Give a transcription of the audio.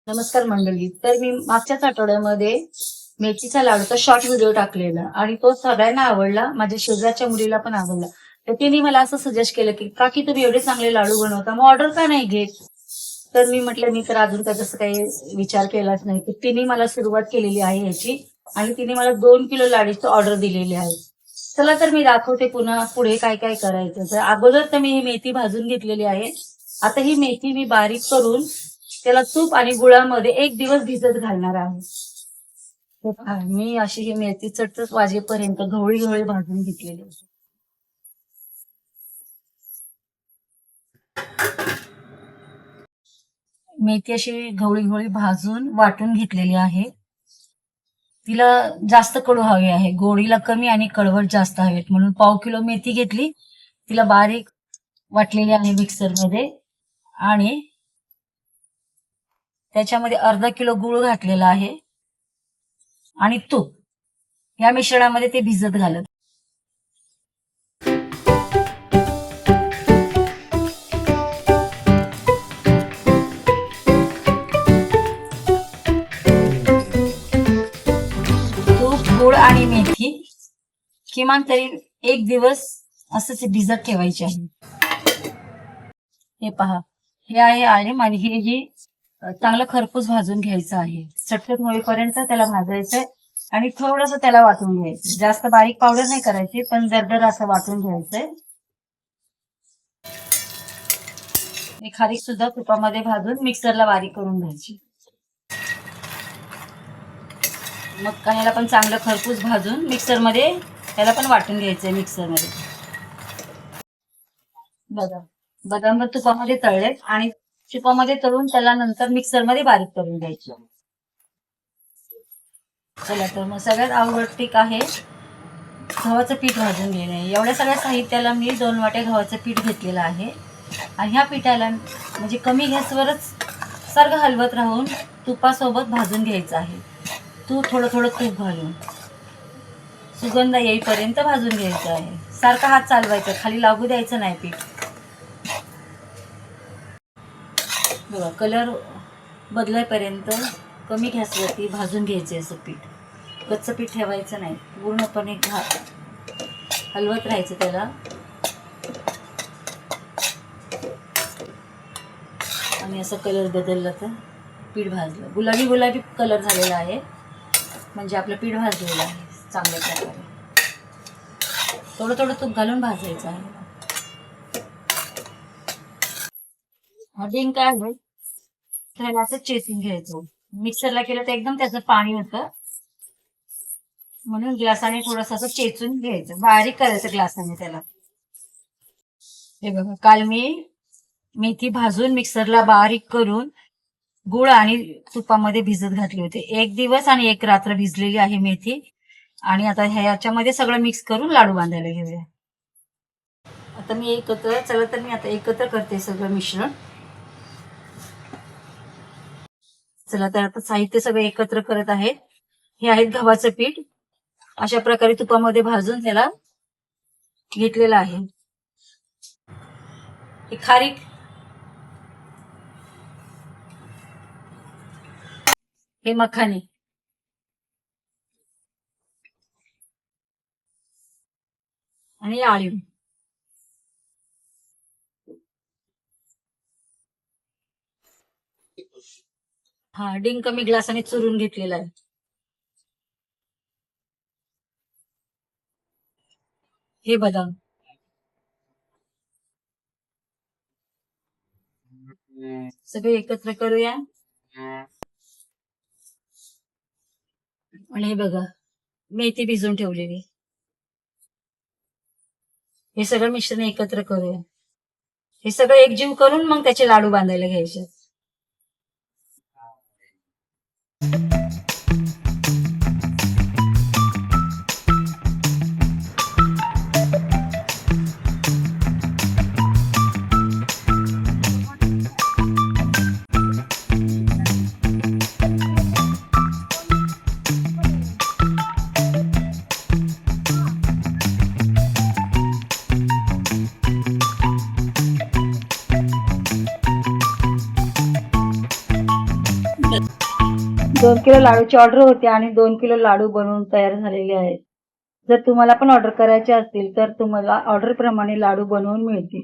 नमस्कार मंडळी. तर मी मागच्याच आठवड्यामध्ये मेथीचा लाडूचा शॉर्ट व्हिडिओ टाकलेला आणि तो सगळ्यांना आवडला. माझ्या शेजारच्या मुलीला पण आवडला. तर तिने मला असं सजेस्ट केलं की काकी तुम्ही एवढे चांगले लाडू बनवता, मग ऑर्डर का नाही घेत? तर मी म्हटलं मी तर अजून काय तसं काही विचार केलाच नाही. तर तिने मला सुरुवात केलेली आहे याची आणि तिने मला 2 किलो लाडूची ऑर्डर दिलेली आहे. चला तर मी दाखवते पुन्हा पुढे काय काय करायचं. तर अगोदर तर मी ही मेथी भाजून घेतलेली आहे. आता ही मेथी मी बारीक करून त्याला तूप आणि गुळामध्ये 1 दिवस भिजत घालणार आहे. मी अशी ही मेथी चटचट वाजेपर्यंत गवळी गवळी भाजून घेतलेली आहे. मेथी अशी गवळी गवळी भाजून वाटून घेतलेली आहे. तिला जास्त कडू हवी आहे, गोडीला कमी आणि कडवट जास्त हवेत, म्हणून 1/2 किलो मेथी घेतली. तिला बारीक वाटलेली आहे मिक्सरमध्ये आणि त्याच्यामध्ये अर्धा किलो गूळ घातलेला आहे आणि तूप या मिश्रणामध्ये ते भिजत घालत. तूप, गूळ आणि मेथी किमान तरी 1 दिवस असंच भिजत ठेवायचे आहे. हे पहा, हे आहे आणि हे जी चांगलं खरपूस भाजून घ्यायचं आहे. चटचट होईपर्यंत त्याला भाजायचंय आणि थोडंसं त्याला वाटून घ्यायचं. जास्त बारीक पावडर नाही करायची, पण दरदर असं वाटून घ्यायचंय. हे खारीक सुद्धा तुपामध्ये भाजून मिक्सरला बारीक करून घ्यायची. मग काह्याला पण चांगलं खरपूस भाजून मिक्सरमध्ये त्याला पण वाटून घ्यायचंय मिक्सरमध्ये. बदाम तुपामध्ये तळले आणि तुपामध्ये तळून त्याला नंतर मिक्सरमध्ये बारीक करून घ्यायचे. चला तर मग सगळ्यात अवघड टिक आहे गव्हाचं पीठ भाजून घेणे. एवढ्या सगळ्या साहित्याला मी 2 वाट्या गव्हाचं पीठ घेतलेलं आहे आणि ह्या पिठाला म्हणजे कमी गॅसवरच सारखं हलवत राहून तुपासोबत भाजून घ्यायचं आहे. थोडं थोडं तूप घालून सुगंध येईपर्यंत भाजून घ्यायचं आहे. सारखा हात चालवायचा, खाली लागू द्यायचं नाही पीठ. बघा, कलर बदलायपर्यंत कमी गॅसवरती भाजून घ्यायचे असं पीठ. कच्चं पीठ ठेवायचं नाही, पूर्णपणे हलवत राहायचं त्याला. आणि असं कलर बदलला तर पीठ भाजलं. गुलाबी गुलाबी कलर झालेला आहे म्हणजे आपलं पीठ भाजलेलं आहे चांगल्या प्रकारे. थोडं थोडं तूप घालून भाजायचं आहे. डिंक काय आहे त्याला असं चेचून घ्यायचं. मिक्सरला केलं तर एकदम त्याचं पाणी होतं, म्हणून ग्लासाने थोडंसं असं चेचून घ्यायचं, बारीक करायचं ग्लासाने त्याला. हे बघा, काल मी मेथी भाजून मिक्सरला बारीक करून गुळ आणि तुपामध्ये भिजत घातली होती. 1 दिवस आणि 1 रात्र भिजलेली आहे मेथी. आणि आता ह्याच्यामध्ये सगळं मिक्स करून लाडू बांधायला घेऊया. आता मी एकत्र करते सगळं मिश्रण. चला तर आता साहित्य सगळं एकत्र करत आहे. हे आहे गव्हाचं पीठ, अशा प्रकारे तुपामध्ये भाजून त्याला घेतलेलं आहे. हे खारीक, हे मखाने, आणि आळीव. हा डिंक मी ग्लासाने चुरून घेतलेला आहे. हे बदाम, सगळे एकत्र करूया. आणि हे बघा, मेथी भिजून ठेवलेली. हे सगळं मिश्रण एकत्र करूया. हे सगळं एकजीव करून मग त्याचे लाडू बांधायला घ्यायचे. 2 किलो लाडूची ऑर्डर होती आणि 2 किलो लाडू बनवून तयार झालेले आहेत. जर तुम्हाला पण ऑर्डर करायचे असतील तर तुम्हाला ऑर्डरप्रमाणे लाडू बनवून मिळतील.